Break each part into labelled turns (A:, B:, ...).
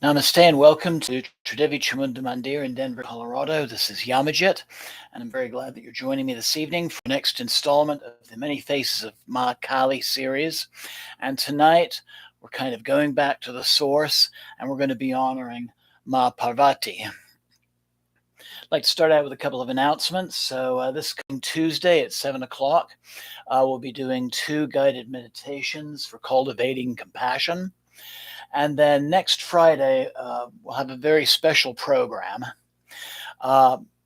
A: Namaste and welcome to Tridevi Chamunda Mandir in Denver, Colorado. This is Yamajit, and I'm very glad that you're joining me this evening for the next installment of the Many Faces of Ma Kali series. And tonight, we're kind of going back to the source, and we're going to be honoring Ma Parvati. I'd like to start out with a couple of announcements. So this coming Tuesday at 7 o'clock, we'll be doing 2 guided meditations for cultivating compassion. And then next Friday, we'll have a very special program.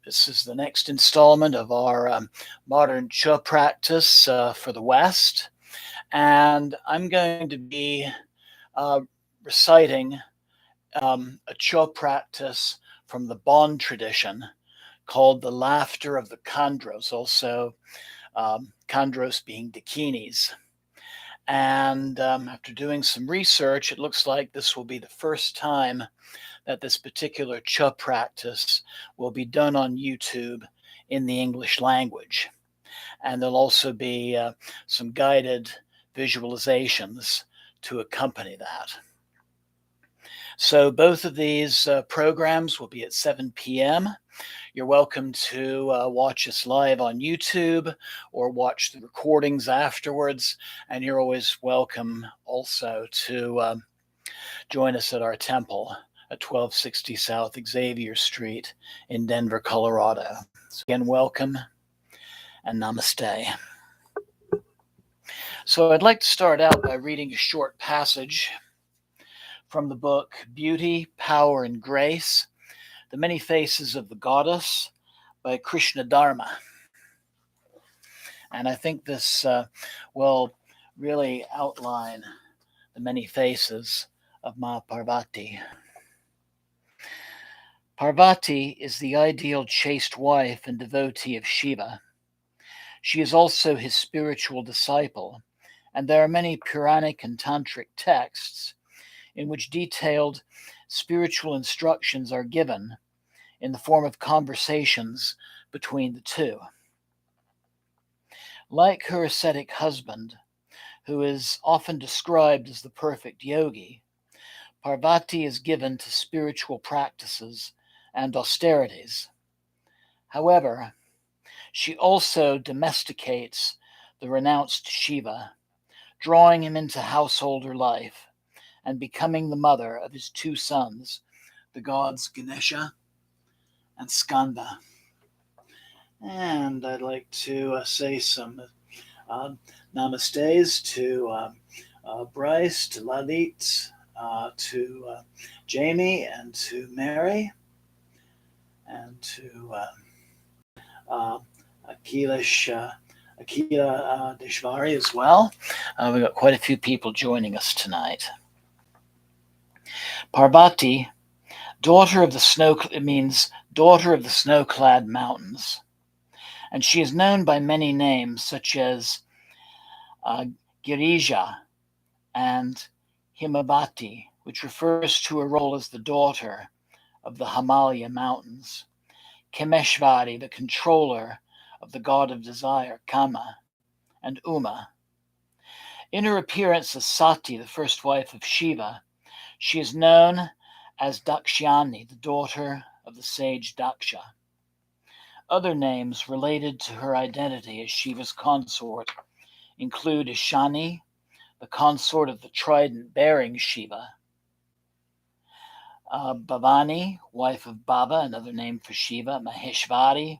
A: This is the next installment of our modern Cha practice for the West. And I'm going to be reciting a Cha practice from the Bon tradition called the Laughter of the Khandros, also Khandros being dakinis. And after doing some research, it looks like this will be the first time that this particular Cha practice will be done on YouTube in the English language. And there'll also be some guided visualizations to accompany that. So both of these programs will be at 7 p.m. You're welcome to watch us live on YouTube or watch the recordings afterwards. And you're always welcome also to join us at our temple at 1260 South Xavier Street in Denver, Colorado. So again, welcome and namaste. So I'd like to start out by reading a short passage from the book Beauty, Power, and Grace, The Many Faces of the Goddess by Krishna Dharma. And I think this will really outline the many faces of Ma Parvati. Parvati is the ideal chaste wife and devotee of Shiva. She is also his spiritual disciple, and there are many Puranic and Tantric texts in which detailed spiritual instructions are given in the form of conversations between the two. Like her ascetic husband, who is often described as the perfect yogi, Parvati is given to spiritual practices and austerities. However, she also domesticates the renounced Shiva, drawing him into householder life and becoming the mother of his 2 sons, the gods Ganesha and Skanda. And I'd like to say some namastes to Bryce, to Lalit, to Jamie, and to Mary, and to Akila Deshvari as well. We've got quite a few people joining us tonight. Parvati, daughter of the snow, it means daughter of the snow-clad mountains. And she is known by many names, such as Girija and Himavati, which refers to her role as the daughter of the Himalaya mountains. Kameshvari, the controller of the god of desire, Kama, and Uma. In her appearance as Sati, the first wife of Shiva, she is known as Dakshyani, the daughter of the sage Daksha. Other names related to her identity as Shiva's consort include Ishani, the consort of the trident-bearing Shiva, Bhavani, wife of Baba, another name for Shiva, Maheshvari,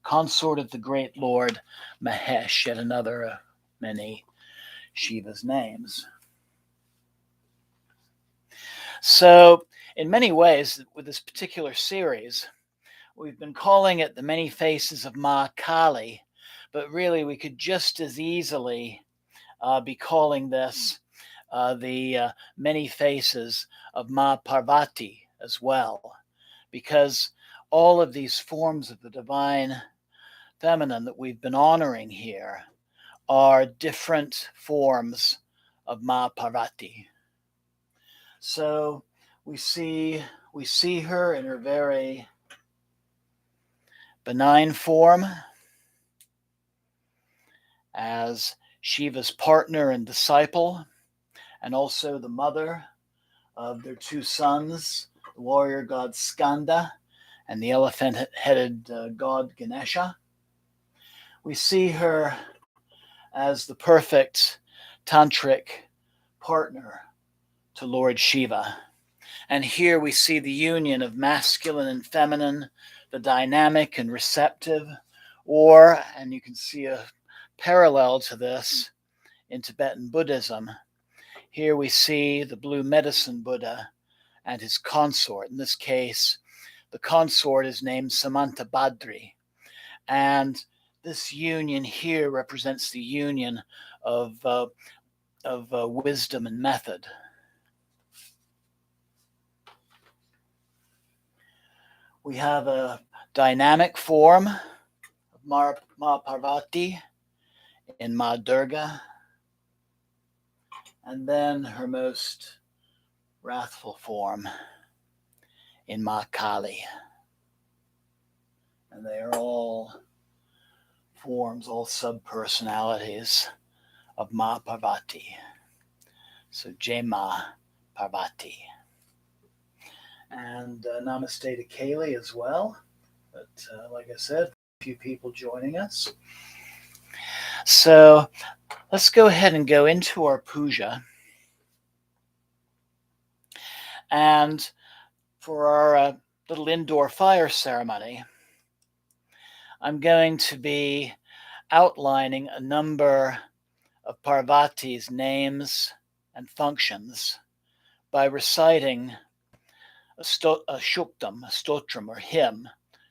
A: consort of the great Lord Mahesh, yet another many Shiva's names. So, in many ways, with this particular series, we've been calling it The Many Faces of Ma Kali, but really we could just as easily be calling this the Many Faces of Ma Parvati as well, because all of these forms of the divine feminine that we've been honoring here are different forms of Ma Parvati. So we see her in her very benign form as Shiva's partner and disciple, and also the mother of their two sons, the warrior god Skanda and the elephant-headed god Ganesha. We see her as the perfect tantric partner to Lord Shiva. And here we see the union of masculine and feminine, the dynamic and receptive, or, and you can see a parallel to this in Tibetan Buddhism. Here we see the blue medicine Buddha and his consort. In this case, the consort is named Samantabhadri. And this union here represents the union of wisdom and method. We have a dynamic form of Ma Parvati in Ma Durga, and then her most wrathful form in Ma Kali. And they are all forms, all sub-personalities of Ma Parvati. So Jai Ma Parvati. And namaste to Kaylee as well. But like I said, a few people joining us. So let's go ahead and go into our puja. And for our little indoor fire ceremony, I'm going to be outlining a number of Parvati's names and functions by reciting a shuktam, a stotram or hymn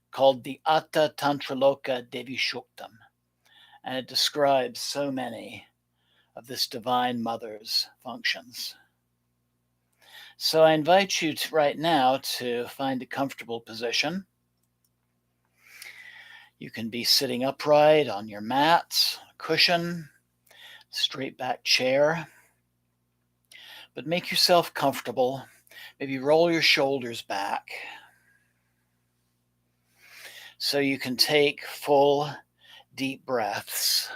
A: called the Atta Tantraloka Devi Shuktam. And it describes so many of this Divine Mother's functions. So I invite you right now to find a comfortable position. You can be sitting upright on your mat, cushion, straight back chair. But make yourself comfortable. Maybe roll your shoulders back so you can take full, deep breaths.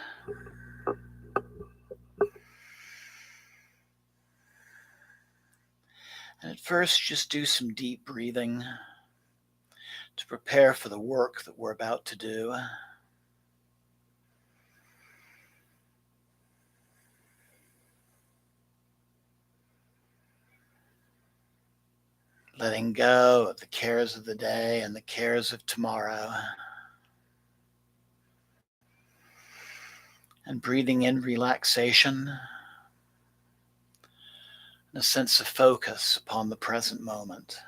A: And at first, just do some deep breathing to prepare for the work that we're about to do. Letting go of the cares of the day and the cares of tomorrow. And breathing in relaxation and a sense of focus upon the present moment.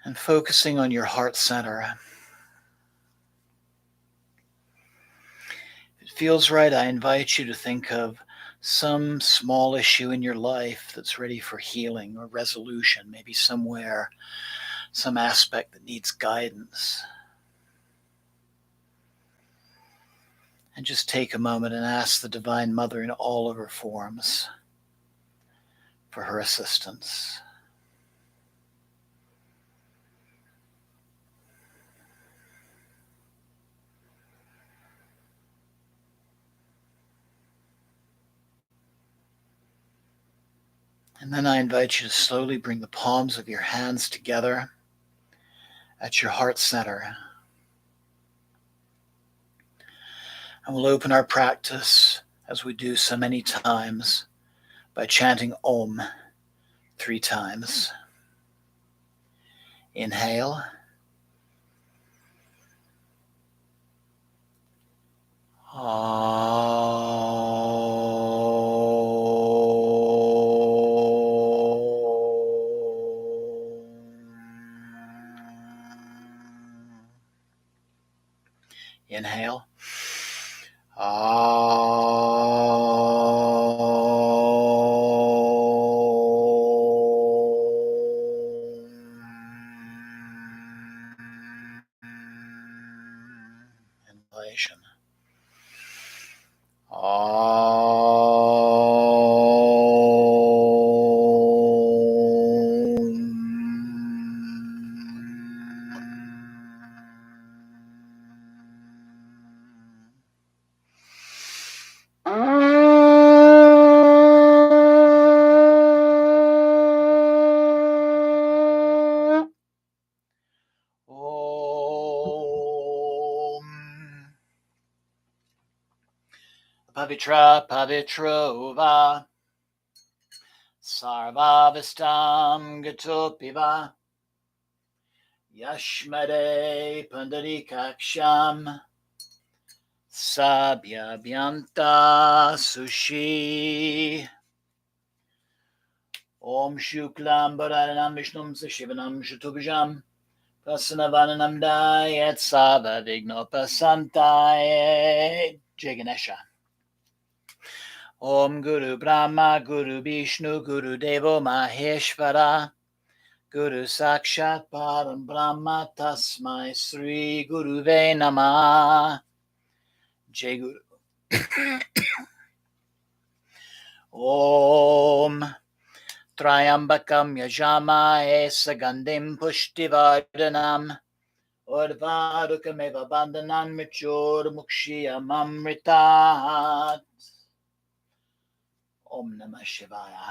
A: And focusing on your heart center. If it feels right, I invite you to think of some small issue in your life that's ready for healing or resolution, maybe somewhere, some aspect that needs guidance. And just take a moment and ask the Divine Mother in all of her forms for her assistance. And then I invite you to slowly bring the palms of your hands together at your heart center. And we'll open our practice, as we do so many times, by chanting Om 3 times. Inhale. Inhale. Inhalation. Pavitra Pavitrova Sarvavastam Gatopiva Yashmade Pandarikaksham Sabhyabhyanta Sushi Om Shuklam Bharanam Vishnum Sashivanam Shatubhajam Prasanavananam Dayat Sava Vignopasantaye Jai Ganesha. Om Guru Brahma Guru Vishnu Guru Devo Maheshvara Guru Sakshat Param Brahma Tasmai Sri Guruve Namah. Jai Guru. Om Triambakam Yajamaye Sagandim Pushtivardhanam Urvarukam Bandhanan Machur Mukshiyam Amritat. Om Namah Shivaya.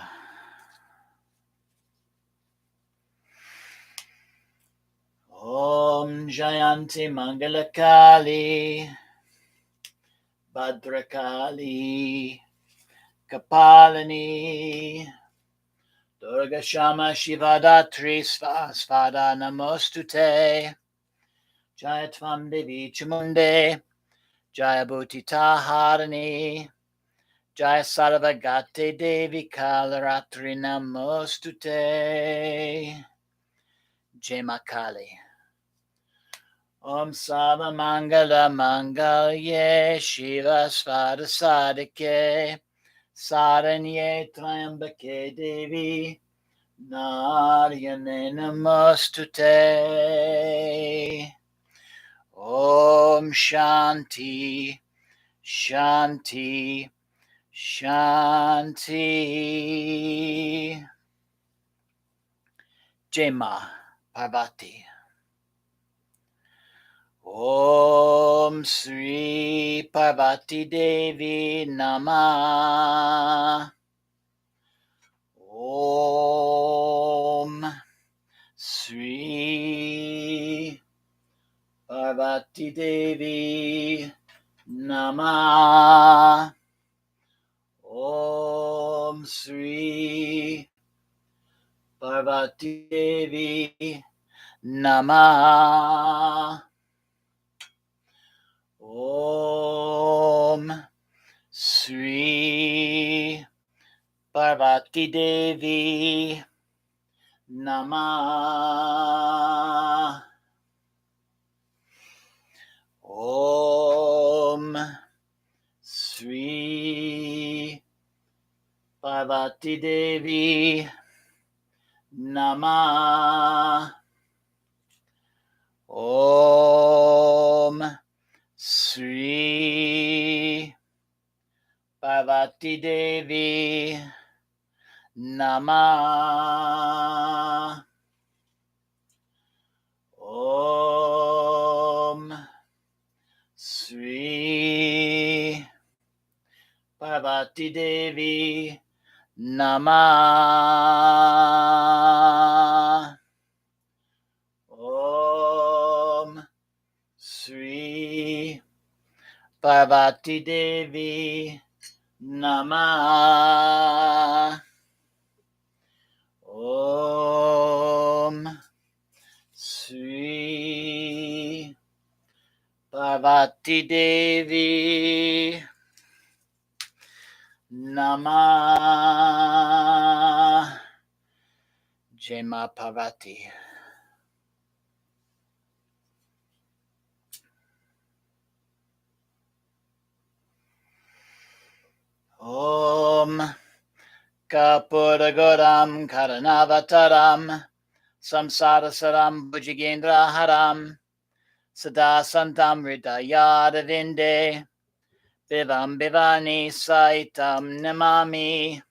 A: Om Jayanti Mangalakali Bhadrakali Kapalini Durga Shama Shivadatri Svada Namostute Jayatvam Devi Chamunde Jaya Bhutita Harini Jaya Sarvagate Devi Kalaratri Namostute Jai Makali. Om Sava Mangala Mangalye Shiva Svada Sadike Saranye Triambake Devi Naryane Namostute. Om Shanti Shanti Shanti. Jai Ma Parvati. Om Sri Parvati Devi Namah. Om Sri Parvati Devi Namah. Om Sri Parvati Devi Namah. Om Sri Parvati Devi Namah. Om Sri Parvati Devi Namah. Om Sri Parvati Devi Namah. Om Sri Parvati Devi Namah. Om Sri Parvati Devi Namah. Om Sri Parvati Devi Namah. Jai Ma Parvati. Om Kapuragoram Karanavataram Samsarasaram Bhujagendra Haram Sada Santam Hridayadavinde Bivam Bivani Saitam Namami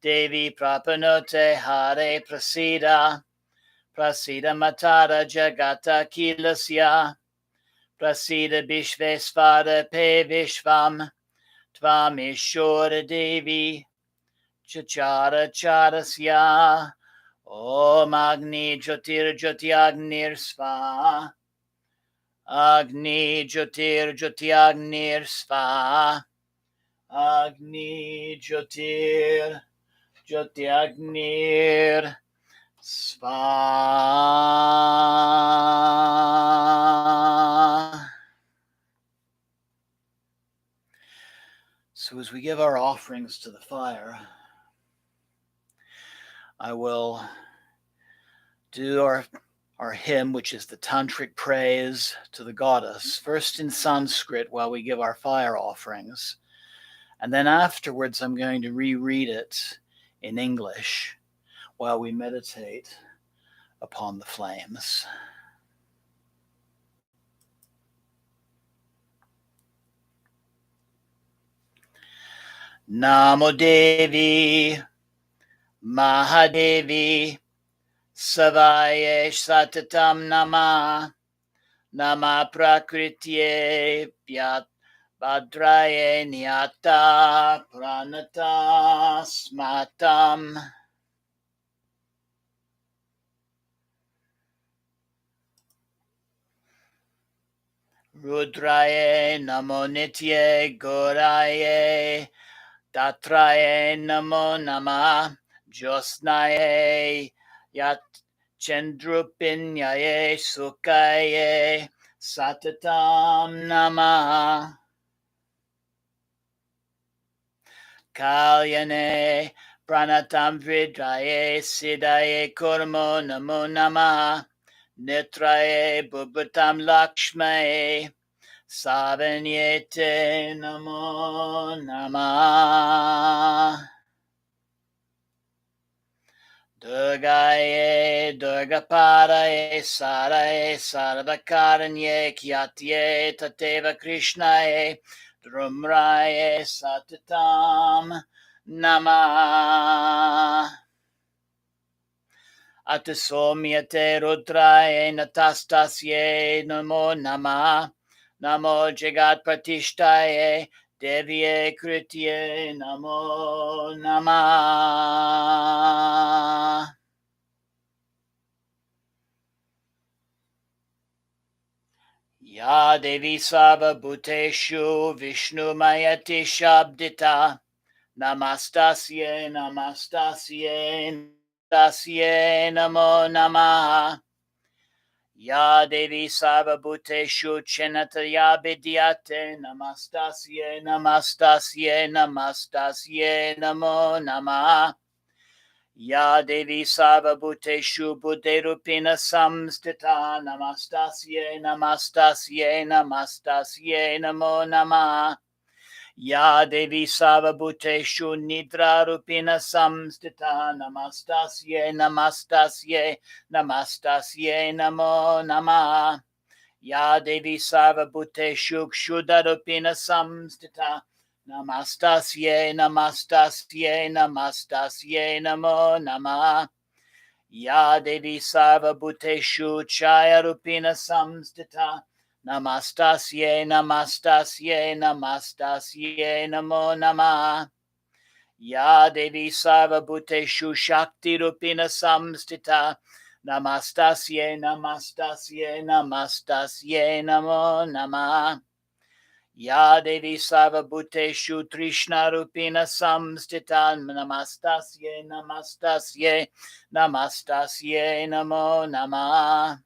A: Devi Prapanote Hare Prasida Prasida Matara Jagata Kilasya Prasida Bishvesvara Pe Vishvam Tvamishora Devi Chachara Charasya Om Agni Jyotir Jyotiagnir Sva Agni Jyotir Jyotiagnir Sva Agni Jyotir Jyotiagnir Svaha. So as we give our offerings to the fire, I will do our hymn, which is the tantric praise to the goddess, first in Sanskrit while we give our fire offerings. And then afterwards, I'm going to reread it in English while we meditate upon the flames. Namo Devi Mahadevi Savaye Satatam Nama Nama Prakritye Pyat Bhadraye Nyata Pranata Smatam. Rudraye Namo Nitye Goraye Tatraye Namo Nama Josnaye Yat Chendrupinyaye Sukaye Satatam Nama Kalyane Pranatam Vidraye Sidaye Kurmo Namo Nama Nitraye Bhubatam Lakshmaye Savanyete Namo Nama Durgaye Durgapadaye Saraye Sarvakaranye Kyatye Tateva Krishnaye Drumraye Satatam Nama Atasomyate Rudraye Natastasye Namo Nama Namo Jagat Pratishtaye Devye Kritye Namo Nama Ya Devi Sava Bhuteshu Vishnu Mayati Shabdita Namastasye Namastasye Namastasye Namo Namaha Ya Devi Sarvabhuteshu Chenataya Vidyate Namastasye Namastasye Namastasye Namo Namah Ya Devi Sarvabhuteshu Buddherupina Samstita Namastasye Namastasye Namastasye Namo Namah Ya Devi Sarvabhuteshu Nidra Rupina Samstita Namastasye Namastasye Namastasye Namo Namah Ya Devi Sarvabhuteshu Kshuddha Rupina Samstita Namastasye Namastasye Namastasye Namo Namah Ya Devi Sarvabhuteshu Chaya Rupina Samstita Namastasye Namastasye Namastasye Namo Namah Ya Devi Sarvabhuteshu Shakti Rupina Samstita Namastasye Namastasye Namastasye Namo Namah Ya Devi Sarvabhuteshu Trishna Rupina Samstita Namastasye Namastasye Namastasye Namo Namah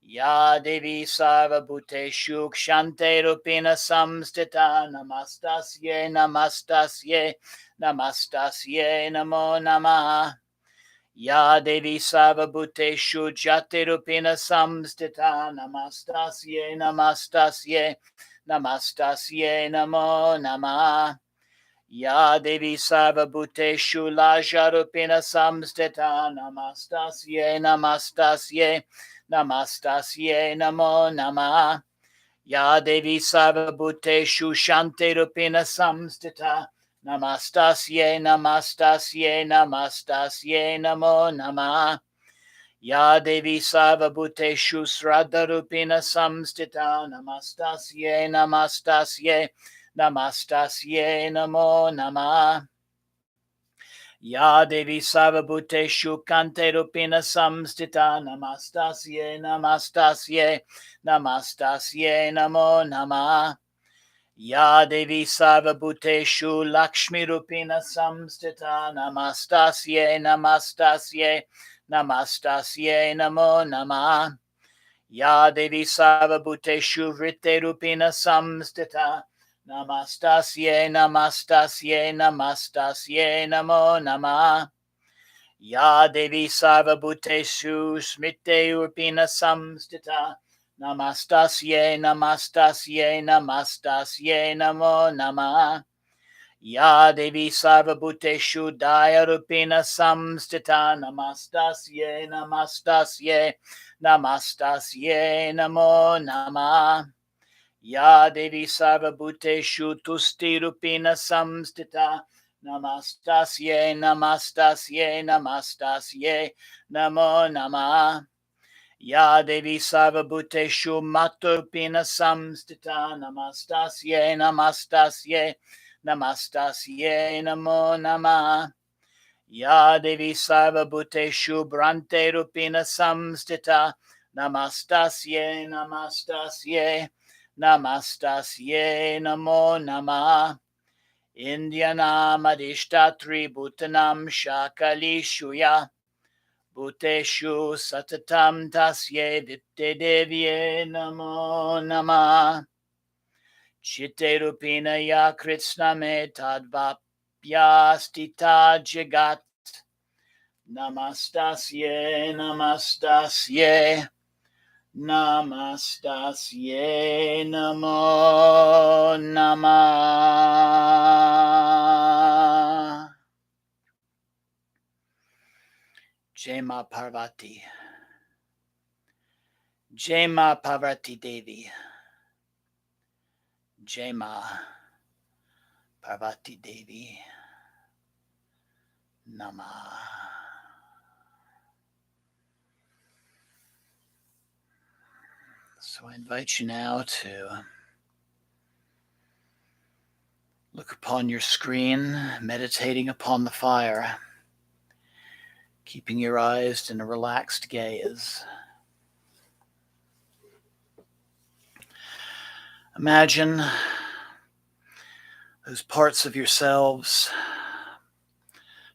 A: Ya Devi Sarvabhuteshu Kshante Rupina Samstita Namastasye Namastasye Namastasye Namo Namah Ya Devi Sarvabhuteshu Jati Rupina Samstita Namastasye Namastasye Namastasye Namo Namah Ya Devi Sarvabhuteshu Laja Rupina Samstita Namastasye Namastasye Namastasye Namo Namah Ya Devi Sarvabhuteshu Shante Rupina Samstita Namastasye Namastasye Namastasye Namo Namah Ya Devi Sarvabhuteshu Sraddha Rupina Samstita Namastasye Namastasye Namastasye Namo Namah Ya Devi Sarvabhuteshu Kante Rupina Samstita Namastasye Namastasye Namastasye Namo Namah Ya Devi Sarvabhuteshu Lakshmi Rupina Samstita Namastasye Namastasye Namastasye Namo Namah. Ya Devi Sarvabhuteshu Vritte Rupina Samstita Namastasye Namastasye Namastasye Namo Namah. Ya Devi Sarvabhuteshu Smrite Rupina Samstita Namastasye Namastasye Namastasye Namo Namah. Ya Devi Sarvabhuteshu Daya Rupina Samstita Namastasye Namastasye Namastasye Namo Namah. Ya Devi Sarvabhuteshu Tusti Rupina Samstita Namastasye Namastasye Namastasye Namo Namah. Ya Devi Sarvabhuteshu Maturupina Samstita Namastasye Namastasye Namastasye Namo Namah. Ya Devi Sarvabhuteshu Brante Rupina Samstita Namastasye Namastasye Namastasye Namo Namah. Indyanam Adishtatri Bhutanam Shakalishuya Bhuteshu Satatam Tasye Vipte Devye Namo Namah. Chitte Rupina Ya Kritsna Me Tadvapyastita Jagat Namastasye Namastasye Namastasye Namo Namah. Jema Parvati. Jema Parvati Devi. Jema Parvati Devi. Namah. So I invite you now to look upon your screen, meditating upon the fire, keeping your eyes in a relaxed gaze. Imagine those parts of yourselves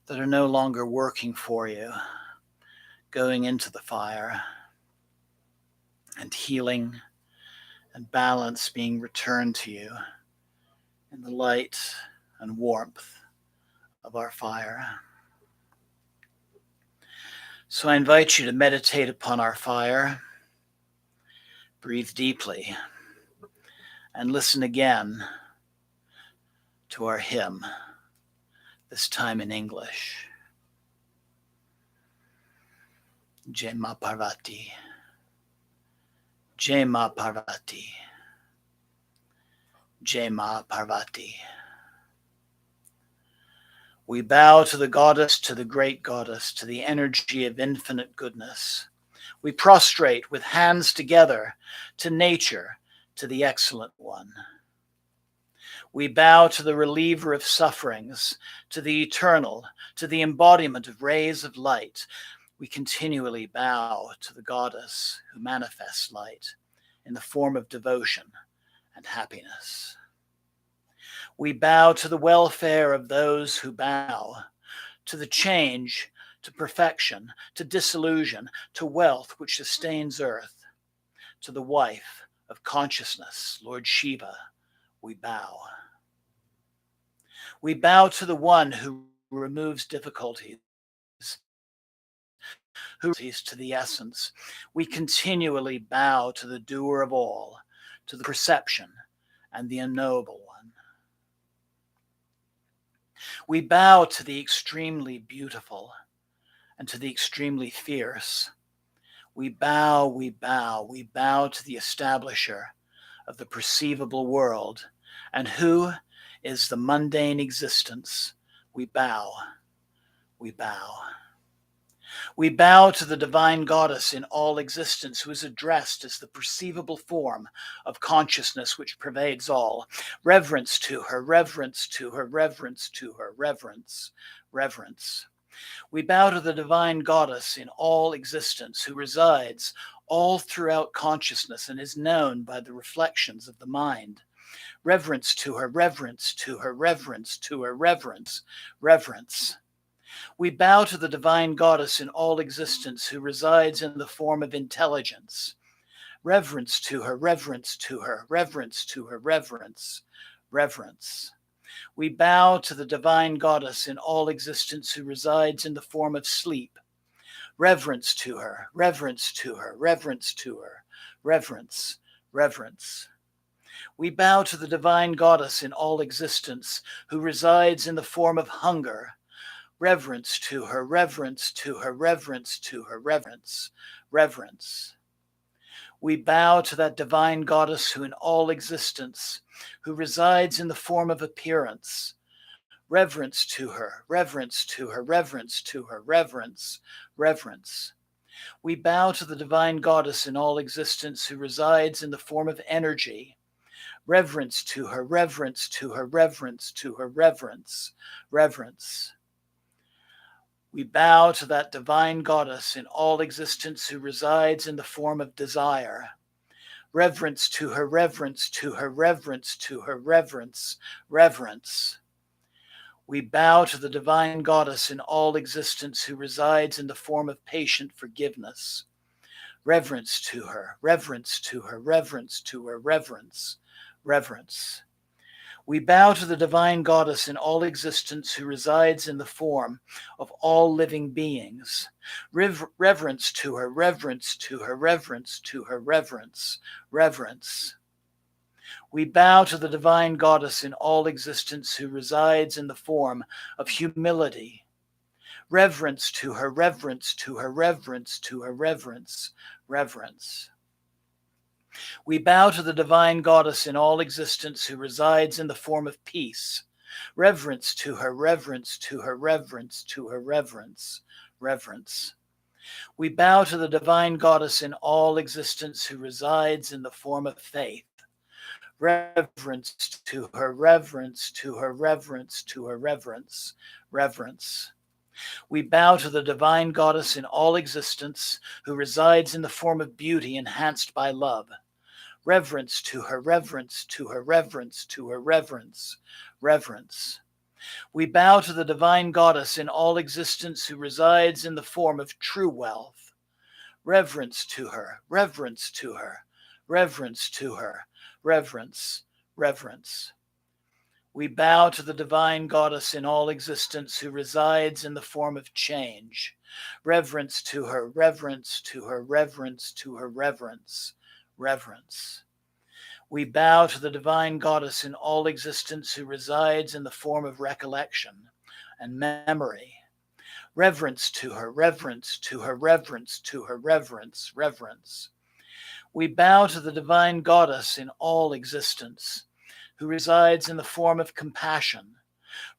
A: that are no longer working for you going into the fire, and healing and balance being returned to you in the light and warmth of our fire. So I invite you to meditate upon our fire, breathe deeply, and listen again to our hymn, this time in English. Jema Parvati, Jema Parvati, Jema Parvati. We bow to the goddess, to the great goddess, to the energy of infinite goodness. We prostrate with hands together to nature, to the excellent one. We bow to the reliever of sufferings, to the eternal, to the embodiment of rays of light. We continually bow to the goddess who manifests light in the form of devotion and happiness. We bow to the welfare of those who bow, to the change, to perfection, to disillusion, to wealth which sustains earth, to the wife of consciousness, Lord Shiva, we bow. We bow to the one who removes difficulties, who is to the essence. We continually bow to the doer of all, to the perception and the unknowable one. We bow to the extremely beautiful and to the extremely fierce. We bow, we bow, we bow to the establisher of the perceivable world, and who is the mundane existence. We bow, we bow. We bow to the divine goddess in all existence, who is addressed as the perceivable form of consciousness which pervades all. Reverence to her, reverence to her, reverence to her, reverence, reverence. We bow to the divine goddess in all existence, who resides all throughout consciousness and is known by the reflections of the mind. Reverence to her, reverence to her, reverence to her, reverence, reverence. We bow to the divine goddess in all existence who resides in the form of intelligence. Reverence to her, reverence to her, reverence to her, reverence, reverence. We bow to the divine goddess in all existence who resides in the form of sleep. Reverence to her, reverence to her, reverence to her, reverence, reverence. We bow to the divine goddess in all existence who resides in the form of hunger. Reverence to her, reverence to her, reverence to her, reverence, reverence. We bow to that divine goddess who in all existence, who resides in the form of appearance. Reverence to her, reverence to her, reverence to her, reverence, reverence. We bow to the divine goddess in all existence who resides in the form of energy. Reverence to her, reverence to her, reverence to her, reverence, reverence. We bow to that divine goddess in all existence who resides in the form of desire. Reverence to her, reverence to her, reverence to her, reverence, reverence. We bow to the divine goddess in all existence who resides in the form of patient forgiveness. Reverence to her, reverence to her, reverence to her, reverence, reverence. We bow to the divine goddess in all existence who resides in the form of all living beings. Reverence to her, reverence to her, reverence to her, reverence, reverence. We bow to the divine goddess in all existence who resides in the form of humility. Reverence to her, reverence to her, reverence to her, reverence, reverence. We bow to the divine goddess in all existence who resides in the form of peace. Reverence to her, reverence to her, reverence to her, reverence, reverence. We bow to the divine goddess in all existence who resides in the form of faith. Reverence to her, reverence to her, reverence to her, reverence, reverence. We bow to the divine goddess in all existence who resides in the form of beauty enhanced by love. Reverence to her, reverence to her, reverence to her, reverence, reverence. We bow to the divine goddess in all existence who resides in the form of true wealth. Reverence to her, reverence to her, reverence to her, reverence, reverence. We bow to the divine goddess in all existence who resides in the form of change. Reverence to her, reverence to her, reverence to her, reverence, reverence. We bow to the divine goddess in all existence who resides in the form of recollection and memory. Reverence to her, reverence to her, reverence to her, reverence, reverence. We bow to the divine goddess in all existence who resides in the form of compassion.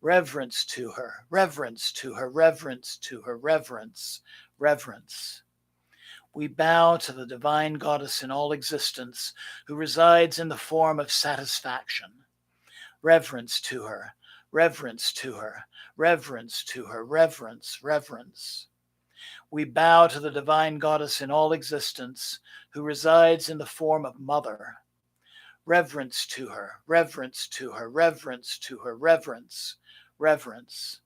A: Reverence to her, reverence to her, reverence to her, reverence, reverence. We bow to the divine goddess in all existence who resides in the form of satisfaction. Reverence to her, reverence to her, reverence to her, reverence, reverence. We bow to the divine goddess in all existence who resides in the form of mother. Reverence to her, reverence to her, reverence to her, reverence, reverence.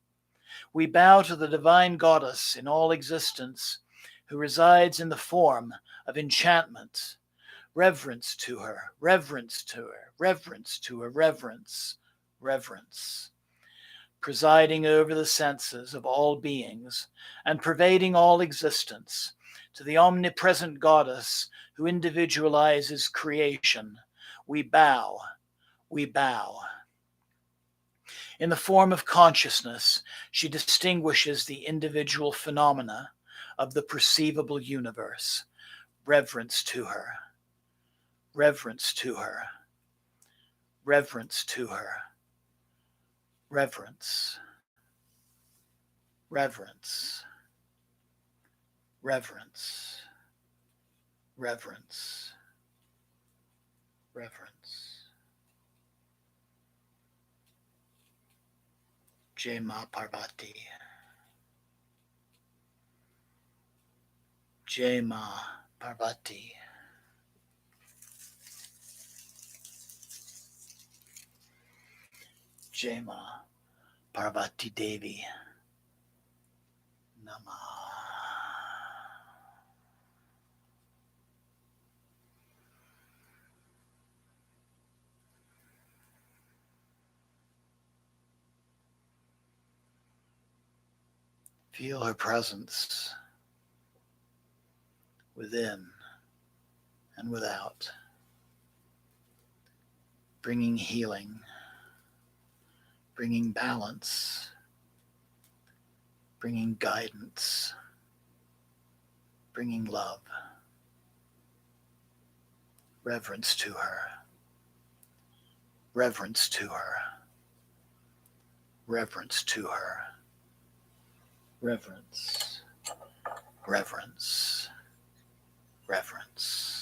A: We bow to the divine goddess in all existence who resides in the form of enchantment. Reverence to her, reverence to her, reverence to her, reverence, reverence. Presiding over the senses of all beings and pervading all existence, to the omnipresent goddess who individualizes creation, we bow, we bow. In the form of consciousness, she distinguishes the individual phenomena of the perceivable universe. Reverence to her, reverence to her, reverence to her, reverence, reverence, reverence, reverence, reverence. Jai Ma Parvati. Jai Ma Parvati. Jai Ma Parvati Devi Namah. Feel her presence within and without, bringing healing, bringing balance, bringing guidance, bringing love, reverence to her, reverence to her, reverence to her, reverence, reverence, reverence.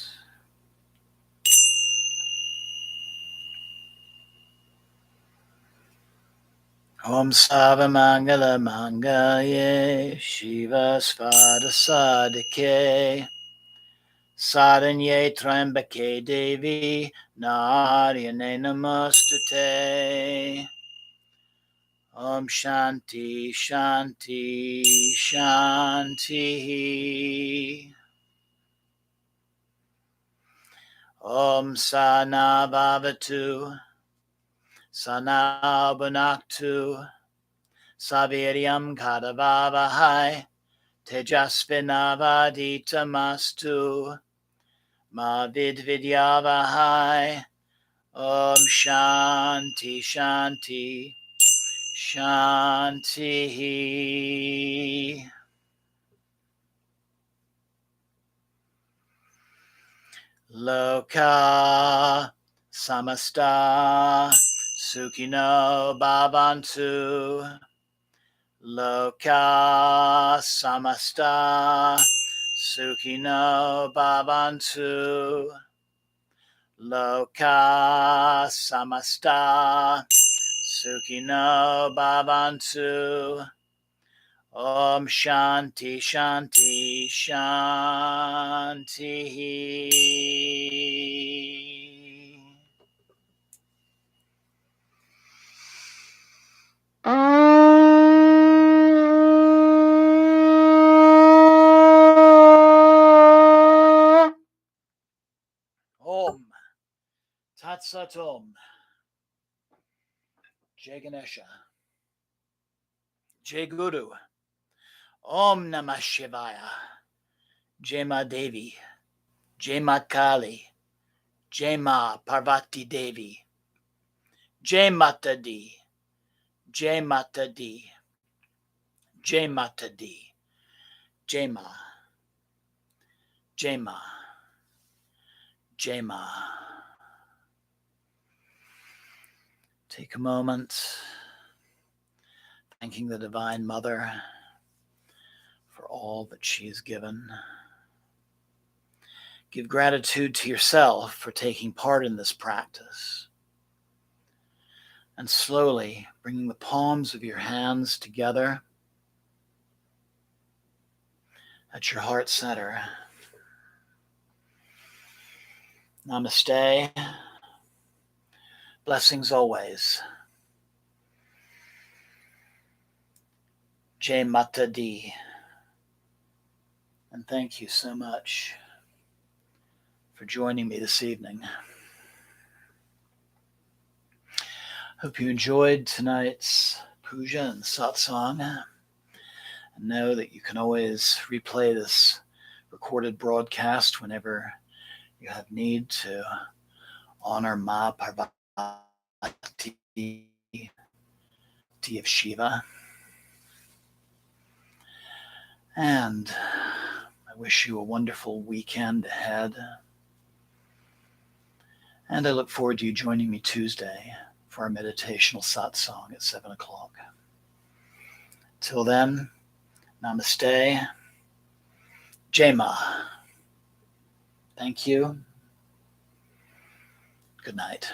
A: Om Savamangala Mangaye Shiva Svada Sadike Saranye Trambake Devi Naryane Namastate. Om Shanti Shanti Shanti. Om Sana Bhavatu Sana Bhunaktu Saviryam Kadavavahai Tejasvinavaditamastu Ma Vidvidyavahai. Om Shanti Shanti Shanti. Loka Samasta Sukhino Bhavantu. Loka Samasta Sukhino Bhavantu. Loka Samasta Sukhino Bhavantu. Om Shanti Shanti Shanti. Om Tat Sat Om. Jai Ganesha. Jai Guru. Om Namah Shivaya. Jai Ma Devi. Jai Ma Kali. Jai Ma Parvati Devi. Jai Mata Di. Jai Mata Di. Jai Mata Di. Jai Ma. Jai Ma. Jai Ma. Take a moment, thanking the Divine Mother for all that she has given. Give gratitude to yourself for taking part in this practice. And slowly bringing the palms of your hands together at your heart center. Namaste. Blessings always. Jai Mata Di. And thank you so much for joining me this evening. Hope you enjoyed tonight's Puja and Satsang. And know that you can always replay this recorded broadcast whenever you have need to honor Ma Parvati of Shiva. And I wish you a wonderful weekend ahead. And I look forward to you joining me Tuesday for our meditational satsang at 7 o'clock. Till then, namaste. Jai Ma. Thank you. Good night.